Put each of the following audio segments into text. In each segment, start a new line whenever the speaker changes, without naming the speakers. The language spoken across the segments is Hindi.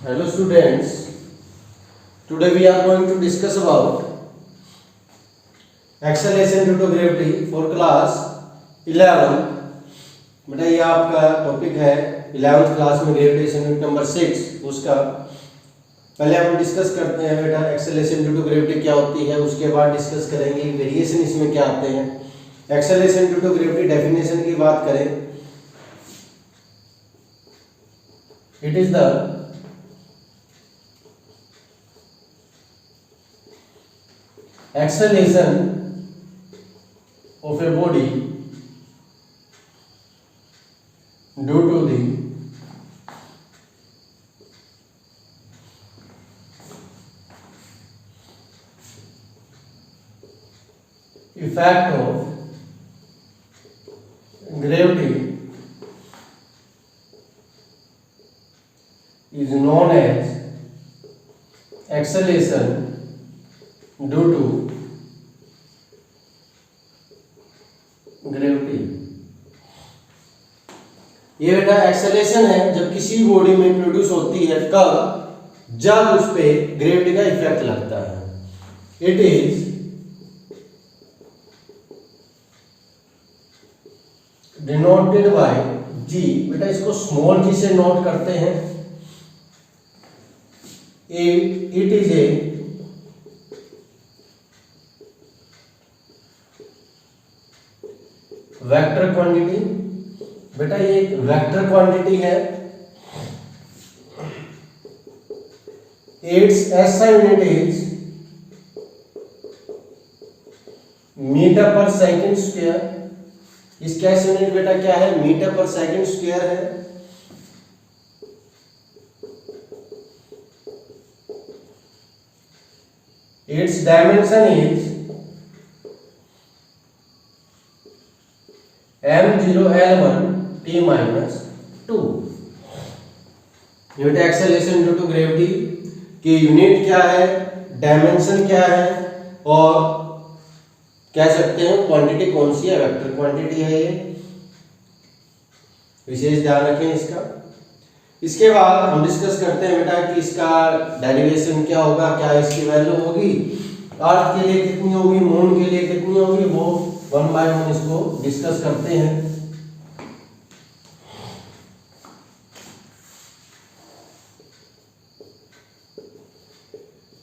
Hello students, today we are going to discuss about acceleration due to gravity for class 11। बेटा ये आपका टॉपिक है 11th क्लास में ग्रेविटेशन यूनिट नंबर 6 उसका। पहले हम डिस्कस करते हैं बेटा एक्सेलरेशन ड्यू टू ग्रेविटी क्या होती है, उसके बाद डिस्कस करेंगे वेरिएशन इसमें क्या आते हैं। Acceleration due to gravity definition की बात करें, it is the acceleration of a body due to the effect of gravity is known as acceleration due to gravity. ये बेटा एक्सेलरेशन है जब किसी बॉडी में प्रोड्यूस होती है, कब? जब उस पे ग्रेविटी का इफेक्ट लगता है। It is denoted by g. बेटा इसको स्मॉल जी से नोट करते हैं। It is a vector quantity. बेटा ये एक वेक्टर क्वांटिटी है। Its SI unit is metre per second square. इसका ऐसा यूनिट बेटा क्या है? मीटर पर सेकंड स्क्वायर है। Its dimension is m0l1 t-2। Unit acceleration due to gravity की यूनिट क्या है, डायमेंशन क्या है, और कह सकते हैं क्वांटिटी कौन सी है? वेक्टर क्वांटिटी है। ये विशेष ध्यान रखें इसका। इसके बाद हम डिस्कस करते हैं बेटा कि इसका डेरिवेशन क्या होगा, क्या इसकी वैल्यू होगी, अर्थ के लिए कितनी होगी, मून के लिए कितनी होगी, वो 1 बाय 1 इसको डिस्कस करते हैं।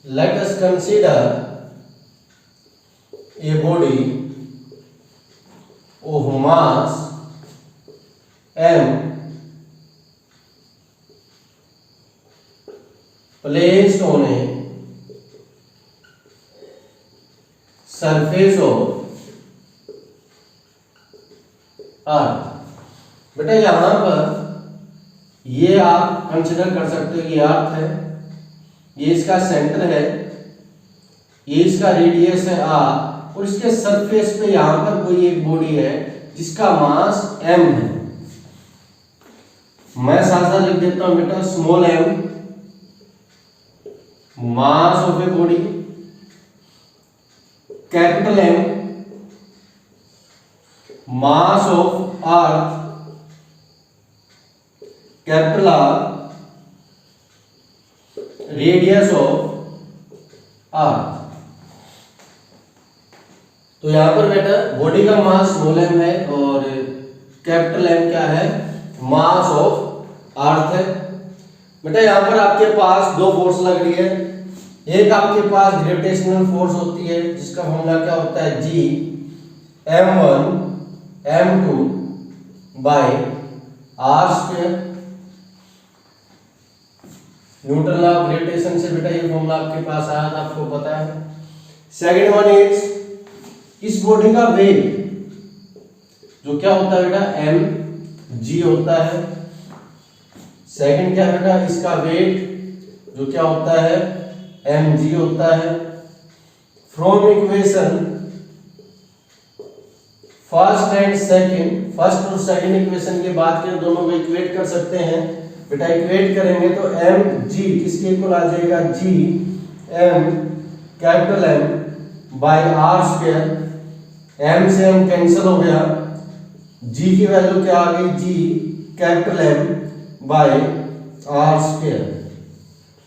Let us consider a body of mass m placed on a surface of अर्थ। बेटा यहां पर ये आप कंसिडर कर सकते हो, ये अर्थ है, ये इसका सेंटर है, ये इसका रेडियस है r, और इसके सरफेस पे यहां पर कोई एक बॉडी है जिसका मास m है। मैं साथ साथ लिख देता हूं बेटा small m, mass of a body, capital M, mass of earth, capital R, radius of earth. तो यहां पर बेटा बॉडी का मास स्मॉल m है और कैपिटल M क्या है? मास ऑफ अर्थ है। बेटा यहां पर आपके पास दो फोर्स लग रही है। एक आपके पास ग्रेविटेशनल फोर्स होती है जिसका फॉर्मूला क्या होता है? G m1 m2 by r square. Newton law of gravitation से बेटा ये फॉर्मूला आपके पास आया था, आपको पता है। सेकंड वन इज इस बॉडी का वेट जो क्या होता है बेटा? mg होता है। सेकंड क्या बेटा? इसका वेट जो क्या होता है? mg होता है। From equation first and second, first और सेकंड इक्वेशन की बात करें, दोनों को इक्वेट कर सकते हैं। बेटा इक्वेट करेंगे तो mg किसके इक्वल आ जाएगा? g m capital M by r square. m से m कैंसिल हो गया, g की वैल्यू क्या आ गई? g capital M by r square.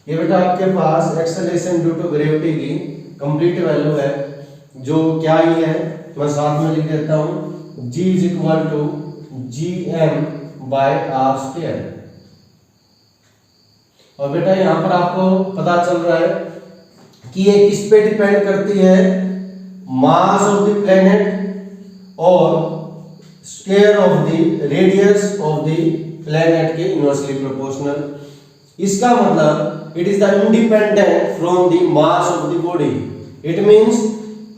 ये बेटा आपके पास एक्सेलरेशन ड्यू टू ग्रेविटी की कंप्लीट वैल्यू है, जो क्या ही है मैं साथ में लिख देता हूं, G is equal to Gm/r²। और बेटा यहां पर आपको पता चल रहा है कि ये किस पे डिपेंड करती है, मास ऑफ द प्लेनेट और square of the radius of the planet के इनवर्सली प्रोपोर्शनल। इसका मतलब it is the independent from the mass of the body. It means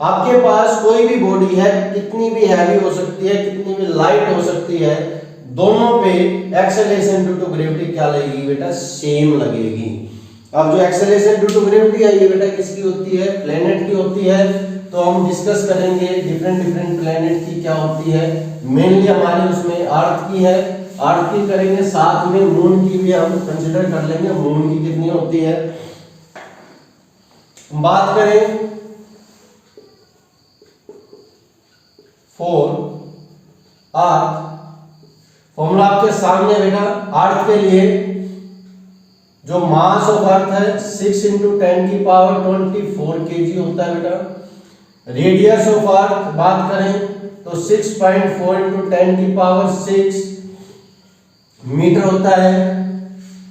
आपके पास कोई भी बॉडी है, कितनी भी हैवी हो सकती है, कितनी भी लाइट हो सकती है, दोनों पे एक्सेलरेशन ड्यू टू ग्रेविटी क्या लगेगी बेटा, सेम लगेगी। अब जो एक्सेलरेशन ड्यू टू ग्रेविटी है ये बेटा किसकी होती है, प्लेनेट की होती है। तो हम डिस्कस करेंगे डिफरेंट प्लेनेट की क्या होती है। मेनली हमारे उसमें अर्थ की है, अर्थ की करेंगे, साथ में मून की भी हम कंसीडर कर लेंगे, मून की कितनी होती है। बात करें फॉर अर्थ, फॉर्मूला आपके सामने बेटा। अर्थ के लिए जो मास ऑफ अर्थ है 6 × 10⁴ kg होता है बेटा। रेडियस ऑफ अर्थ बात करें तो 6.4 × 10⁶ मीटर होता है।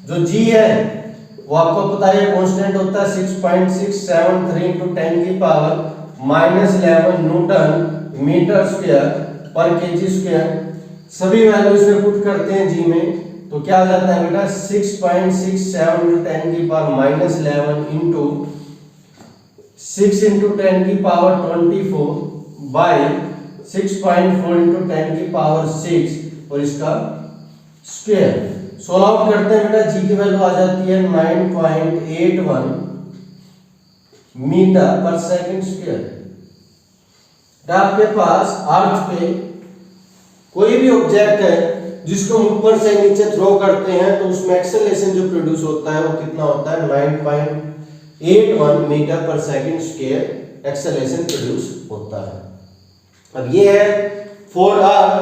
जो g है वो आपको पता है कांस्टेंट होता है 6.673 × 10⁻⁻11 न्यूटन मीटर स्क्वायर पर kg²। सभी वैल्यू इसमें पुट करते हैं जी में तो क्या आ जाता है बेटा 6.67 × 10⁻11 इंटू 6 × 10⁻24/6.4 × 10⁻6 और इसका स्क्वायर। सोल्व आउट करते हैं बेटा, जी की वैल्यू आ जाती है 9.81 मीटर पर सेकंड स्क्वायर। आपके पास अर्थ पे कोई भी ऑब्जेक्ट है जिसको ऊपर से नीचे थ्रो करते हैं तो उसमें एक्सेलरेशन जो प्रोड्यूस होता है वो कितना होता है, 9.81 metre per second square acceleration produce होता है। अब ये है फॉर अर्थ।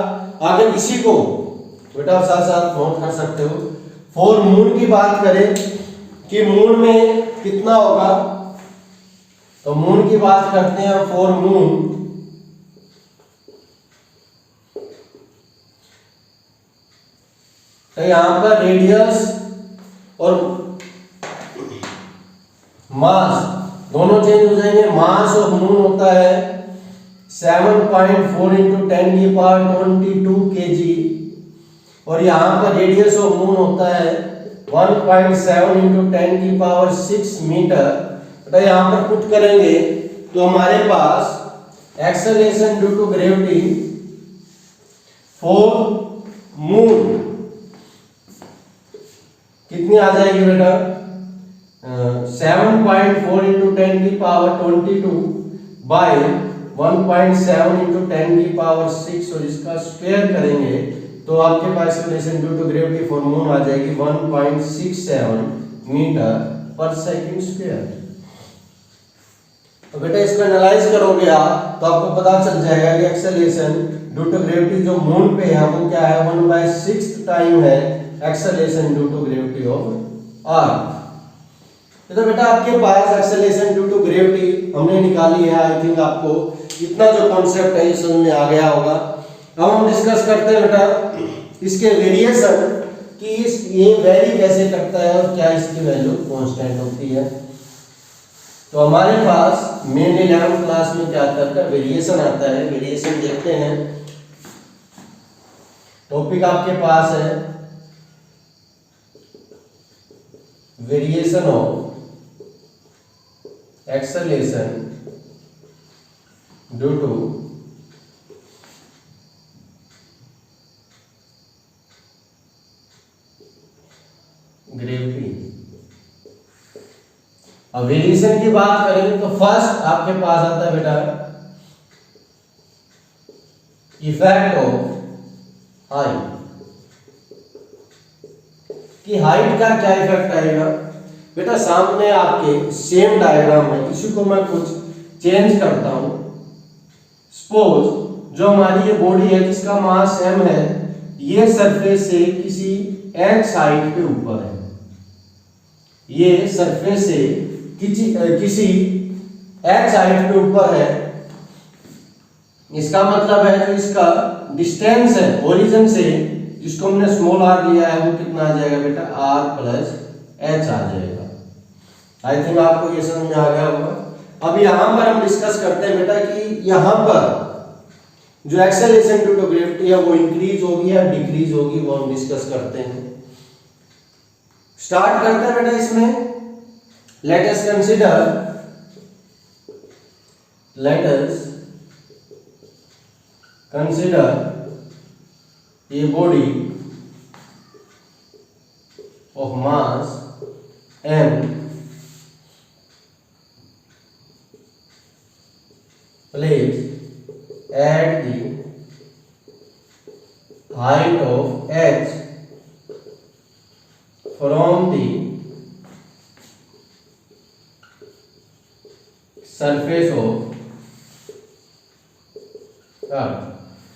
अगर इसी को बेटा साथ साथ नोट कर सकते हो, फॉर मून की बात करें कि मून में कितना होगा, तो मून की बात करते हैं फॉर मून। तो यहां पर रेडियस और मास दोनों चेंज हो जाएंगे। मास ऑफ मून होता है 7.4 × 10⁻22 kg और यहां पर रेडियस ऑफ मून होता है 1.7 × 10⁻6 मीटर। तो यहां पर पुट करेंगे तो हमारे पास acceleration due to gravity for moon कितनी आ जाएगी बेटा, 7.4 × 10⁻22 बाय 1.7 × 10⁻6 और इसका स्क्वायर करेंगे तो आपके पास acceleration due to gravity for moon आ जाएगी 1.67 मीटर पर सेकंड स्क्वायर। तो बेटा इसको एनालाइज करोगे आप तो आपको पता चल जाएगा कि एक्सेलरेशन ड्यू टू ग्रेविटी जो मून पे है वो क्या है, 1/6 टाइम है acceleration due to gravity of earth. तो बेटा आपके पास एक्सेलरेशन ड्यू टू ग्रेविटी हमने निकाली है। आई थिंक आपको इतना जो कॉन्सेप्ट है ये समझ में आ गया होगा। अब हम डिस्कस करते हैं बेटा इसके वेरिएशन कि ये वेरी कैसे करता है और क्या इसकी वैल्यू कांस्टेंट होती है। तो हमारे पास मेन 11th क्लास में क्या आता है, वेरिएशन आता है। वेरिएशन देखते हैं, टॉपिक आपके पास है variation of acceleration due to gravity. अब वेरिएशन की बात करें तो फर्स्ट आपके पास आता है बेटा इफेक्ट ऑफ हाइट। कि हाइट का क्या इफेक्ट आएगा बेटा, सामने आपके सेम डायग्राम है, इसी को मैं कुछ चेंज करता हूं। सपोज जो हमारी ये बॉडी है जिसका मास m है, ये सरफेस से किसी x हाइट पे ऊपर है। ये सरफेस से किसी h हाइट पे ऊपर है, इसका मतलब है जो इसका डिस्टेंस है ओरिजिन से, जिसको हमने स्मॉल r लिया है, वो कितना आ जाएगा बेटा, r प्लस h आ जाएगा। आई थिंक आपको ये समझ में आ गया होगा। अब यहां पर हम डिस्कस करते हैं बेटा कि यहां पर जो एक्सेलरेशन ड्यू टू ग्रेविटी है वो इंक्रीज होगी या डिक्रीज होगी, वो हम डिस्कस करते हैं। स्टार्ट करते हैं बेटा इसमें। Let us consider a body of mass m placed at the height of h from the surface of earth।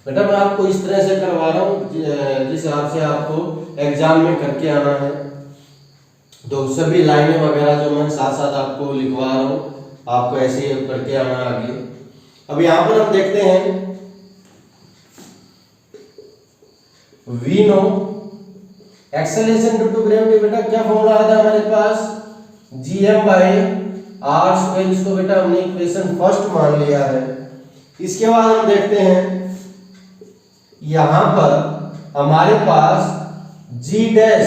बेटा मैं आपको इस तरह से करवा रहा हूँ जिस हिसाब से आपको एग्जाम में करके आना है, तो सभी लाइनें वगैरह जो मैं साथ साथ आपको लिखवा रहा हूँ, आपको ऐसे ही करके आना आगे। अब यहाँ पर हम देखते हैं we know acceleration due to gravity, बेटा क्या फॉर्मूला आया था हमारे पास, gm/r², इसको बेटा हमने इक्वेशन फर्स्ट मान लिया है। इसके बाद हम देखते हैं यहां पर हमारे पास g डैश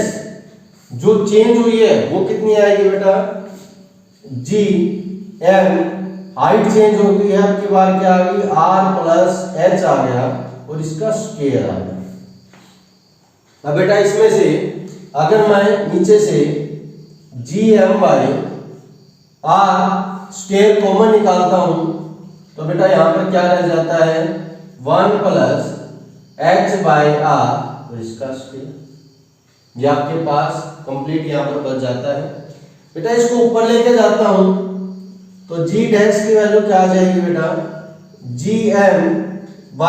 जो चेंज हुई है वो कितनी आएगी बेटा, g m हाइट चेंज हो गई है, अब की बार क्या आ गई, r प्लस h आ गया और इसका स्क्वायर आ गया। अब बेटा इसमें से अगर मैं नीचे से gm/r स्क्वायर कॉमन निकालता हूं तो बेटा यहां पर क्या रह जाता है, 1 प्लस h/r और इसका स्क्वायर, ये आपके पास कंप्लीट यहां पर बच जाता है। बेटा इसको ऊपर लेके जाता हूं तो g डैश की वैल्यू क्या आ जाएगी बेटा, gm/r²,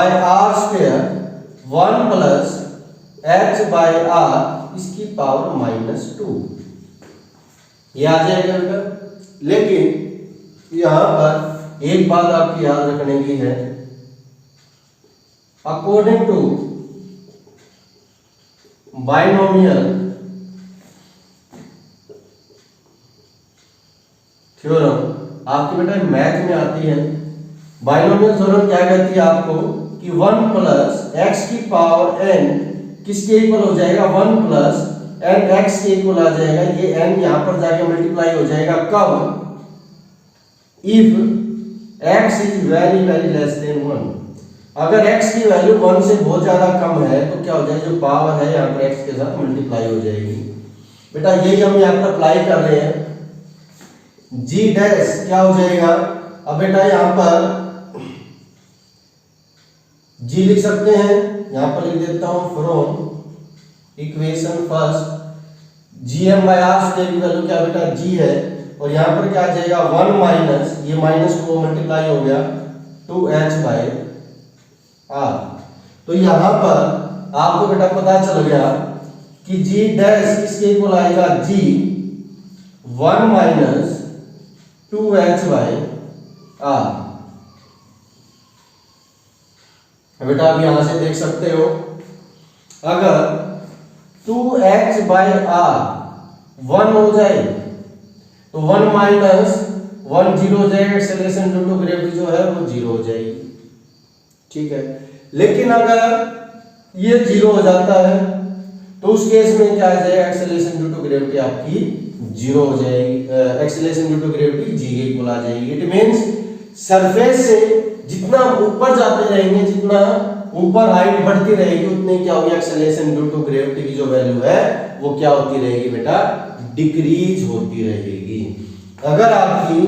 1 प्लस h/r इसकी पावर -2, ये आ जाएगा बेटा। लेकिन यहां पर एक बात आपकी याद रखने की है, अकॉर्डिंग टू बाइनोमियल थ्योरम, आपके बेटा मैथ में आती है, बाइनोमियल थ्योरम क्या कहती है आपको कि 1 प्लस एक्स की पावर n किसके इक्वल हो जाएगा, 1 प्लस n x के इक्वल आ जाएगा। ये n यहां पर जाके मल्टीप्लाई हो जाएगा कब, if x is very very less than 1। अगर x की वैल्यू 1 से बहुत ज्यादा कम है तो क्या हो जाएगा, जो पावर है यहाँ पर x के साथ मल्टीप्लाई हो जाएगी। बेटा यही हम यहाँ पर अप्लाई कर रहे हैं। g डैश क्या हो जाएगा, अब बेटा यहाँ पर g लिख सकते हैं, यहाँ पर लिख देता हूँ फ्रॉम इक्वेशन फर्स्ट, gm/r की वैल्यू क्या बेटा g है, और यहाँ पर क्या आ जाएगा 1 माइनस ये -2 मल्टीप्लाई हो गया 2h/r। तो यहाँ पर आपको बेटा पता चल गया कि g डैश किसके इक्वल आएगा, g 1 माइनस 2h/r। बेटा आप यहां से देख सकते हो, अगर 2h/r 1 हो जाए तो 1 माइनस 1 0 हो जाएगा, एक्सेलरेशन ड्यू टू ग्रेविटी जो है वो 0 हो जाएगी, ठीक है। लेकिन अगर ये 0 हो जाता है तो उस केस में क्या आ जाएगा, एक्सेलरेशन ड्यू टू ग्रेविटी आपकी 0 हो जाएगी, acceleration due to gravity g के इक्वल आ जाएगी। इट मींस सरफेस से जितना ऊपर जाते रहेंगे, जितना ऊपर हाइट बढ़ती रहेगी, उतनी क्या होगी, एक्सेलरेशन ड्यू टू ग्रेविटी की जो वैल्यू है वो क्या होती रहेगी बेटा, डिक्रीज होती रहेगी। अगर आपकी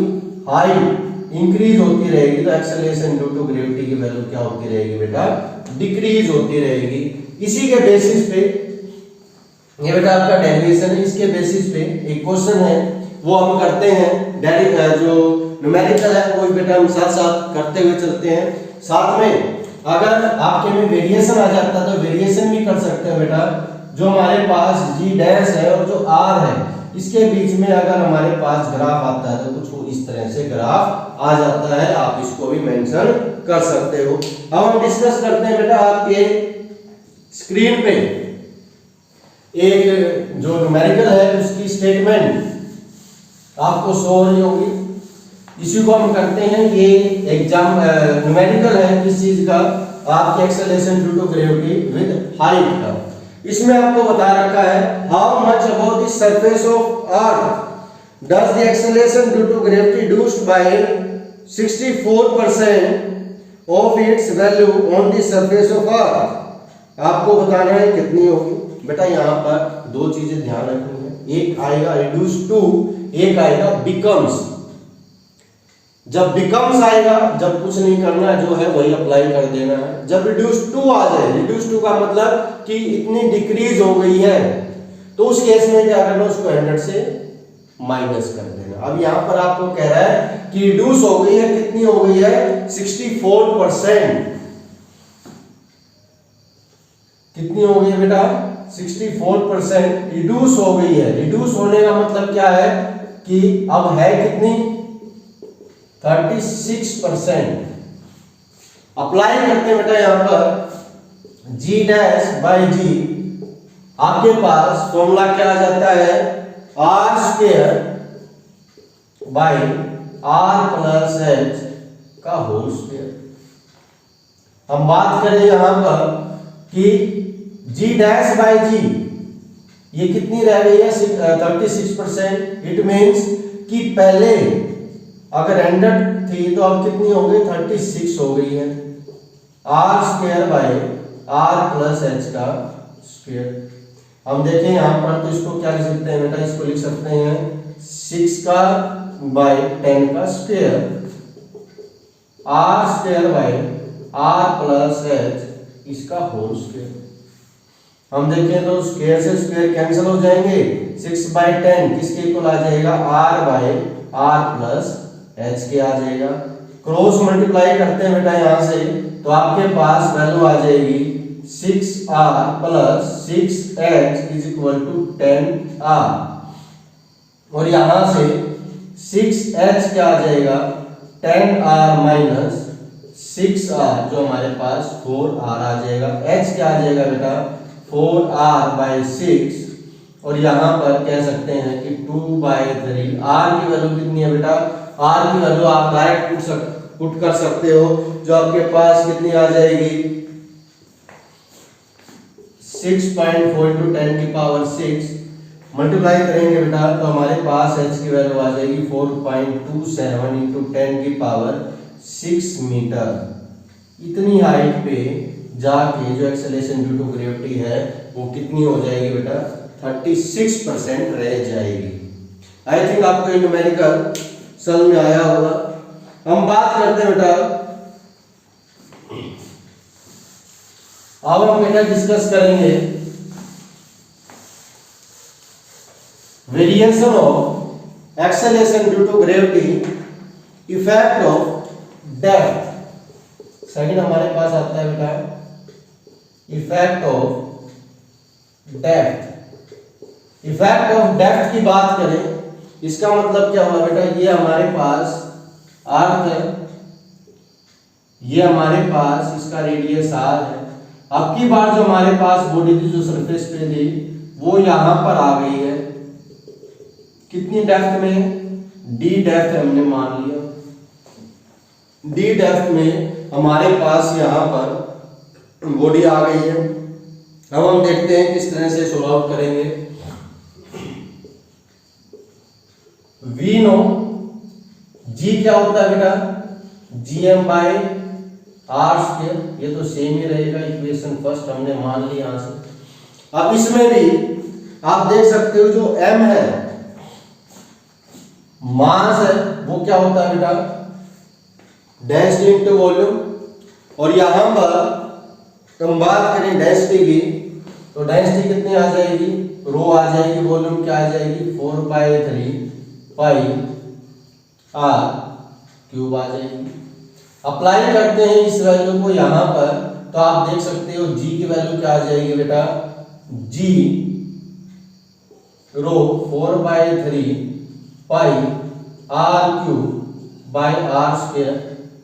हाइट इंक्रीज होती रहेगी तो एक्सेलरेशन ड्यू टू ग्रेविटी की वैल्यू क्या होती रहेगी बेटा, डिक्रीज होती रहेगी। इसी के बेसिस पे ये बेटा आपका डेरिवेशन है, इसके बेसिस पे एक क्वेश्चन है वो हम करते हैं, जो न्यूमेरिकल है वो बेटा हम साथ साथ करते हुए चलते हैं। साथ में अगर आपके में वेरिएशन आ जाता है तो वेरिएशन भी कर सकते हैं बेटा। जो हमारे पास g डैश है और जो r है इसके बीच में अगर हमारे पास ग्राफ आता है तो कुछ इस तरह से ग्राफ आ जाता है, आप इसको भी मेंशन कर सकते हो। अब हम डिस्कस करते हैं बेटा आपके स्क्रीन पे एक जो न्यूमेरिकल है उसकी स्टेटमेंट आपको शो हो रही होगी। इसी को हम करते हैं, ये एग्जाम न्यूमेरिकल है किस चीज का, आपके acceleration due to gravity with height का। इसमें आपको बता रखा है how much about the surface of earth does the acceleration due to gravity reduced by 64% of its value on the surface of earth. आपको बताना है कितनी होगी बेटा। यहाँ पर दो चीजें ध्यान रखनी है, एक आएगा रिड्यूस टू, एक आएगा बिकम्स। जब बिकम्स आएगा, जब कुछ नहीं करना है, जो है वही अप्लाई कर देना है। जब रिड्यूस टू आ जाए, रिड्यूस टू का मतलब कि इतनी डिक्रीज हो गई है, तो उस केस में क्या करना, उसको 100 से माइनस कर देना। अब यहाँ पर आपको कह रहा है कि रिड्यूस हो गई है, कितनी हो गई है 64%। कितनी हो गई है बेटा 64% रिड्यूस हो गई है। रिड्यूस होने का मतलब क्या है कि अब है कितनी 36%। अप्लाई करते हैं बेटा यहां पर G डैश बाई G, आपके पास फॉर्मूला क्या आ जाता है R square by R plus H का होल स्क्वायर। हम बात करें यहां पर कि G डैश बाई G ये कितनी रह गई है 36%। इट मीन्स कि पहले अगर 100 थी तो अब कितनी हो गई 36 हो गई है। R square by R plus H का स्क्वायर। हम देखें यहाँ पर तो इसको क्या लिख सकते हैं बेटा, इसको लिख सकते हैं 6 का बाई 10 का square, R square by R plus H इसका होल स्क्वायर। हम देखें तो स्क्वायर से स्क्वायर कैंसिल हो जाएंगे, 6 बाई 10 किसके इक्वल आ जाएगा R by R plus H के आ जाएगा। क्रॉस मल्टीप्लाई करते हैं बेटा यहां से, तो आपके पास वैल्यू आ जाएगी 6R plus 6H is equal to 10R। और यहां से 6H क्या आ जाएगा 10R माइनस 6R, जो हमारे पास 4R आ जाएगा। H क्या आ जाएगा बेटा 4R बाई 6, और यहां पर कह सकते हैं कि 2 बाई 3। R की वैल्यू कितनी है बेटा, R की वैल्यू आप डायरेक्ट पुट कर सकते हो, जो आपके पास कितनी आ जाएगी 6.4 into 10 की पावर 6। मल्टीप्लाई करेंगे बेटा तो हमारे पास H की वैल्यू आ जाएगी 4.27 into 10 की पावर 6 मीटर। इतनी हाइट पे जाके जो एक्सेलरेशन ड्यू टू ग्रेविटी है वो कितनी हो जाएगी बेटा 36% रह जाएगी। आई थिंक आपको ये न्यूमेरिकल समझ में आया होगा। हम बात करते हैं बेटा, अब हम बेटा डिस्कस करेंगे variation of acceleration due to gravity, effect of depth. Second हमारे पास आता है बेटा effect of depth. Effect of depth की बात करें, इसका मतलब क्या हुआ बेटा, ये हमारे पास अर्थ है, ये हमारे पास इसका रेडियस R है। अब की बार जो हमारे पास बॉडी की जो सरफेस पे थी वो यहां पर आ गई है, कितनी डेप्थ में D डेप्थ हमने मान लिया। D डेप्थ में हमारे पास यहां पर बॉडी आ गई है। अब हम देखते हैं किस तरह से सॉल्व आउट करेंगे। V नो G क्या होता है बेटा GM बाई R स्क्वायर, ये तो सेम ही रहेगा। इक्वेशन फर्स्ट हमने मान ली यहां से। अब इसमें भी आप देख सकते हो जो M है मास है, वो क्या होता है बेटा डेंसिटी इनटू वॉल्यूम। और यहां पर हम बात करें डेंसिटी की, तो डेंसिटी कितनी आ जाएगी रो आ जाएगी, वॉल्यूम क्या आ जाएगी 4/3 पाई R क्यूब आ जाएगी। अप्लाई करते हैं इस वैल्यू को यहां पर, तो आप देख सकते हो G की वैल्यू क्या आ जाएगी बेटा G rho 4/3 pi R cube by R square,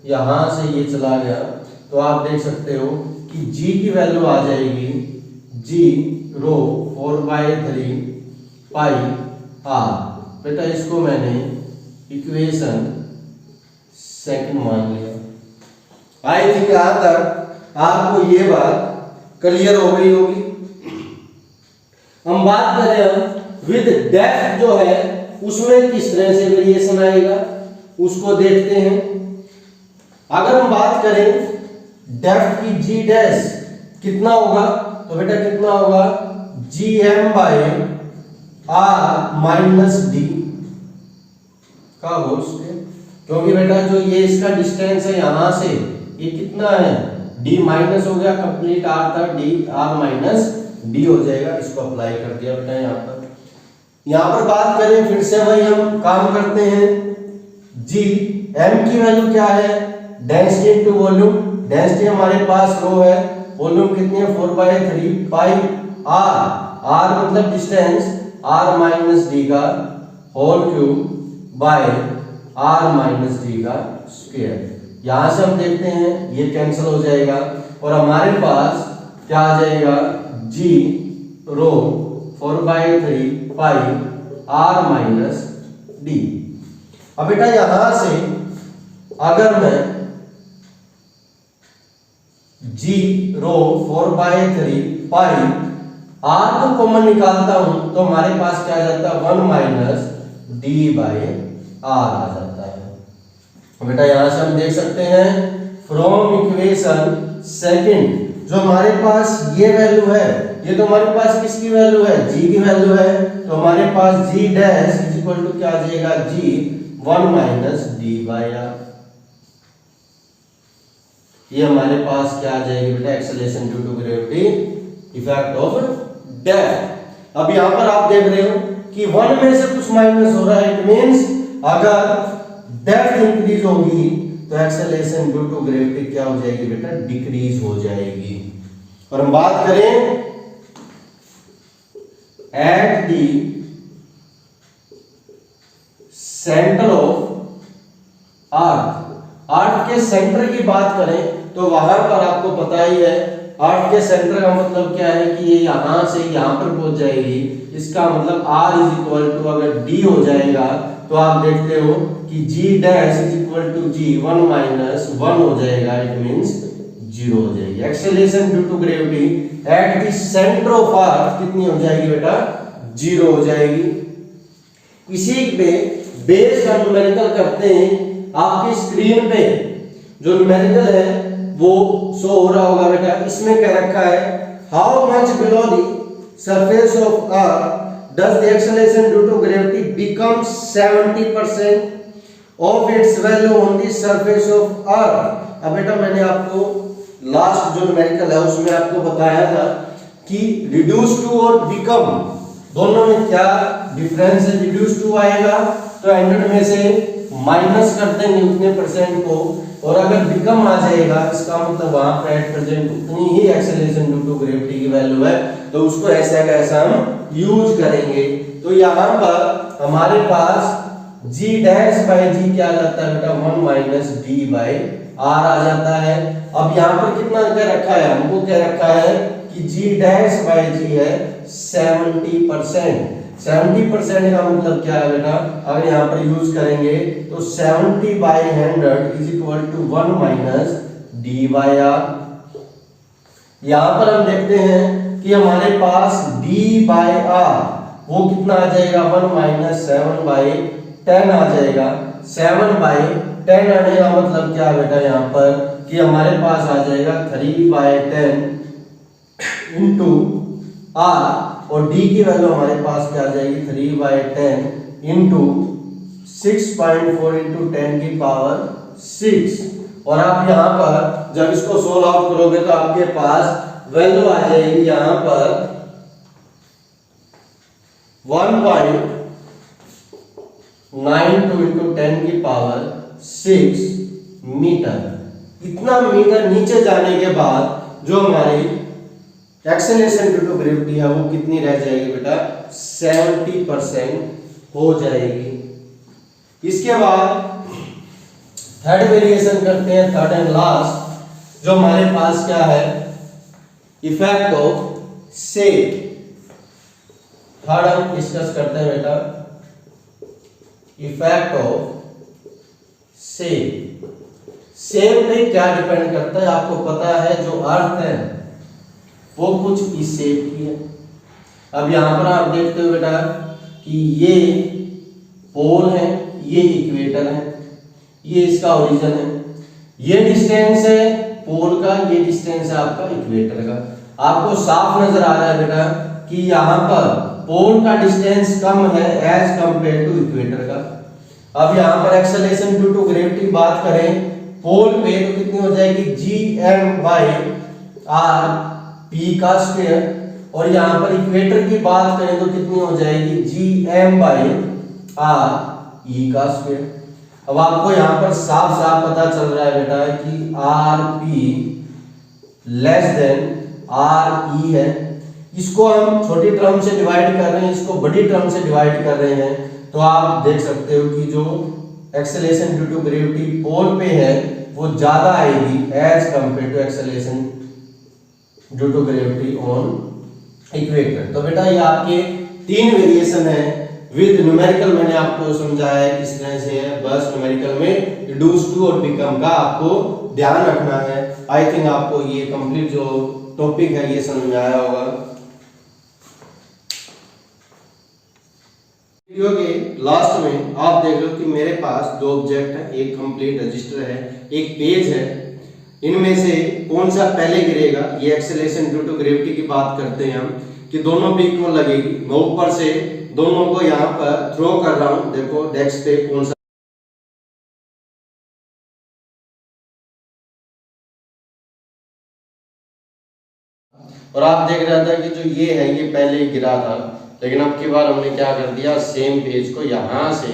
यहां से ये चला गया तो आप देख सकते हो कि g की वैल्यू आ जाएगी g रो 4/3 पाई आर। बेटा इसको मैंने इक्वेशन सेकंड मान लिया। आई थिंक यहां तक आपको ये बात क्लियर हो गई होगी। हम बात करें विद डेप्थ जो है उसमें किस तरह से वेरिएशन आएगा उसको देखते हैं। अगर हम बात करें डेप्थ की जी डैश कितना होगा तो बेटा कितना होगा G M by R minus D का होल स्क्वायर, क्योंकि बेटा जो ये इसका डिस्टेंस है यहां से ये कितना है d माइनस हो गया कंप्लीट r तक d r माइनस d हो जाएगा। इसको अप्लाई कर दिया बेटा यहाँ पर बात करें फिर से वही हम काम करते हैं। g m की वैल्यू क्या है डेंसिटी इनटू वॉल्यूम, डेंसिटी हमारे पास रो है, वॉल्यूम कितनी है 4/3 पाई r, r मतलब डिस्टेंस r माइनस d का whole cube by r minus d का स्क्वायर। यहां से हम देखते हैं ये कैंसिल हो जाएगा और हमारे पास क्या आ जाएगा g rho 4/3 pi r minus d। अब बेटा यहां से अगर मैं g रो 4/3 पाई r को कॉमन निकालता हूं तो हमारे पास क्या आ जाता है 1 माइनस d बाई r आ जाता है। बेटा यहां से हम देख सकते हैं फ्रॉम इक्वेशन सेकंड जो हमारे पास ये वैल्यू है ये तो हमारे पास किसकी वैल्यू है g की वैल्यू है, तो हमारे पास g dash is equal to क्या आ जाएगा g 1 minus d by r। ये हमारे पास क्या आ जाएगी बेटा acceleration due to gravity effect of depth. अब यहां पर आप देख रहे हो कि 1 में से कुछ माइनस हो रहा है, इट मींस अगर डेप्थ इंक्रीज होगी तो एक्सेलरेशन ड्यू टू ग्रेविटी क्या हो जाएगी बेटा डिक्रीज हो जाएगी। और हम बात करें एट द सेंटर ऑफ अर्थ के सेंटर की बात करें तो वहां पर आपको पता ही है अर्थ के सेंटर का मतलब क्या है कि ये यहां से यहां पर पहुंच जाएगी। इसका मतलब r इज इक्वल टू अगर d हो जाएगा तो आप देखते हो कि g dash is equal to g 1 minus 1 हो जाएगा, इट मींस 0 हो जाएगी। Acceleration due to gravity at the centre of earth कितनी हो जाएगी बेटा 0 हो जाएगी। इसी पे बेस का न्यूमेरिकल करते हैं। आपकी स्क्रीन पे जो न्यूमेरिकल है वो शो हो रहा होगा बेटा। इसमें क्या रखा है how much below the surface of earth does the acceleration due to gravity become 70% of its value on the surface of earth। अब बेटा मैंने आपको लास्ट जो न्यूमेरिकल है उसमें आपको बताया था कि रिड्यूस टू और बिकम दोनों में क्या डिफरेंस है। रिड्यूस टू आएगा तो 100 में से माइनस कर देंगे उतने परसेंट को, और अगर बिकम आ जाएगा इसका मतलब वहां पर एट प्रेजेंट उतनी ही एक्सेलरेशन ड्यू टू ग्रेविटी की वैल्यू है, तो उसको ऐसा का ऐसा हम यूज करेंगे। तो यहाँ पर हमारे पास g डैश बाई g क्या आ जाता है बेटा 1 माइनस d बाई r आ जाता है। अब यहाँ पर कितना क्या रखा है हमको क्या रखा है कि g डैश बाई g है 70%। 70% का मतलब क्या है बेटा अगर यहाँ पर यूज करेंगे तो 70 by 100 is equal to 1 minus d by r। यहाँ पर हम देखते हैं कि हमारे पास d बाई r वो कितना आ जाएगा 1 माइनस 7 बाई 10 आ जाएगा। 7 बाई 10 आने का मतलब क्या बेटा यहाँ पर कि हमारे पास आ जाएगा 3 बाई 10 इंटू r, और d की वैल्यू हमारे पास क्या आ जाएगी 3 बाई 10 इंटू 6.4 इंटू 10 की पावर 6। और आप यहाँ पर जब इसको सोल्व आउट करोगे तो आपके पास वैल्यू आ जाएगी यहाँ पर 1.92 इंटू 10 की पावर 6 मीटर। इतना मीटर नीचे जाने के बाद जो हमारी एक्सेलरेशन ड्यू टू ग्रेविटी है वो कितनी रह जाएगी बेटा, 70% हो जाएगी। इसके बाद थर्ड वेरिएशन करते हैं, थर्ड एंड लास्ट, जो हमारे पास क्या है, इफेक्ट ऑफ शेप। थर्ड हम डिस्कस करते हैं बेटा, इफेक्ट ऑफ शेप। शेप पे क्या डिपेंड करता है, आपको पता है जो अर्थ है वो कुछ इस शेप की है। अब यहां पर आप देखते हो बेटा कि ये पोल है, ये इक्वेटर है, ये इसका ओरिजिन है, ये डिस्टेंस है पोल का, ये डिस्टेंस है आपका इक्वेटर का। आपको साफ नजर आ रहा है बेटा कि यहां पर पोल का डिस्टेंस कम है एज कंपेयर टू इक्वेटर का। अब यहां पर एक्सेलरेशन ड्यू टू ग्रेविटी बात करें पोल पे तो कितनी हो जाएगी, Gm/r p का स्क्वायर, और यहां पर इक्वेटर की बात करें तो कितनी हो जाएगी, Gm/r e का स्क्वायर। अब आपको यहां पर साफ साफ पता चल रहा है बेटा कि rp लेस देन re है। इसको हम छोटी टर्म से डिवाइड कर रहे हैं, इसको बड़ी टर्म से डिवाइड कर रहे हैं, तो आप देख सकते हो कि जो acceleration due to gravity pole पे है वो ज्यादा आएगी as compared to acceleration due to gravity on equator. तो बेटा ये आपके 3 वेरिएशन है विद न्यूमेरिकल, मैंने आपको समझाया है किस तरह से है, बस न्यूमेरिकल में रिड्यूस टू और बिकम का आपको ध्यान रखना है। आई थिंक आपको ये कंप्लीट जो टॉपिक है ये समझ में आया होगा। वीडियो के लास्ट में आप देख लो कि मेरे पास 2 ऑब्जेक्ट है, एक कंप्लीट रजिस्टर है, एक पेज है। इनमें से कौन सा पहले गिरेगा, ये एक्सेलरेशन ड्यू टू ग्रेविटी की बात करते हैं हम कि दोनों पे इक्वल लगेगी। मैं ऊपर से दोनों को यहाँ पर थ्रो कर रहा हूँ, देखो डेस्क पे कौन सा, और आप देख रहा था कि जो ये है ये पहले गिरा था, लेकिन अब की बार हमने क्या कर दिया, सेम पेज को यहाँ से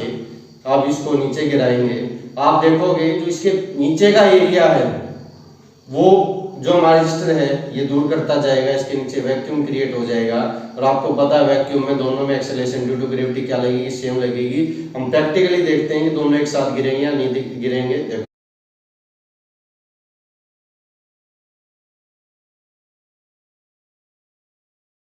अब इसको नीचे गिराएंगे। आप देखोगे जो इसके नीचे का एरिया है वो जो हमारा रजिस्टर है ये दूर करता जाएगा, इसके नीचे वैक्यूम क्रिएट हो जाएगा। और आपको पता है वैक्यूम में दोनों में एक्सेलरेशन ड्यू टू ग्रेविटी क्या लगेगी, सेम लगेगी। हम प्रैक्टिकली देखते हैं कि दोनों एक साथ गिरेंगे या नहीं गिरेंगे। देखो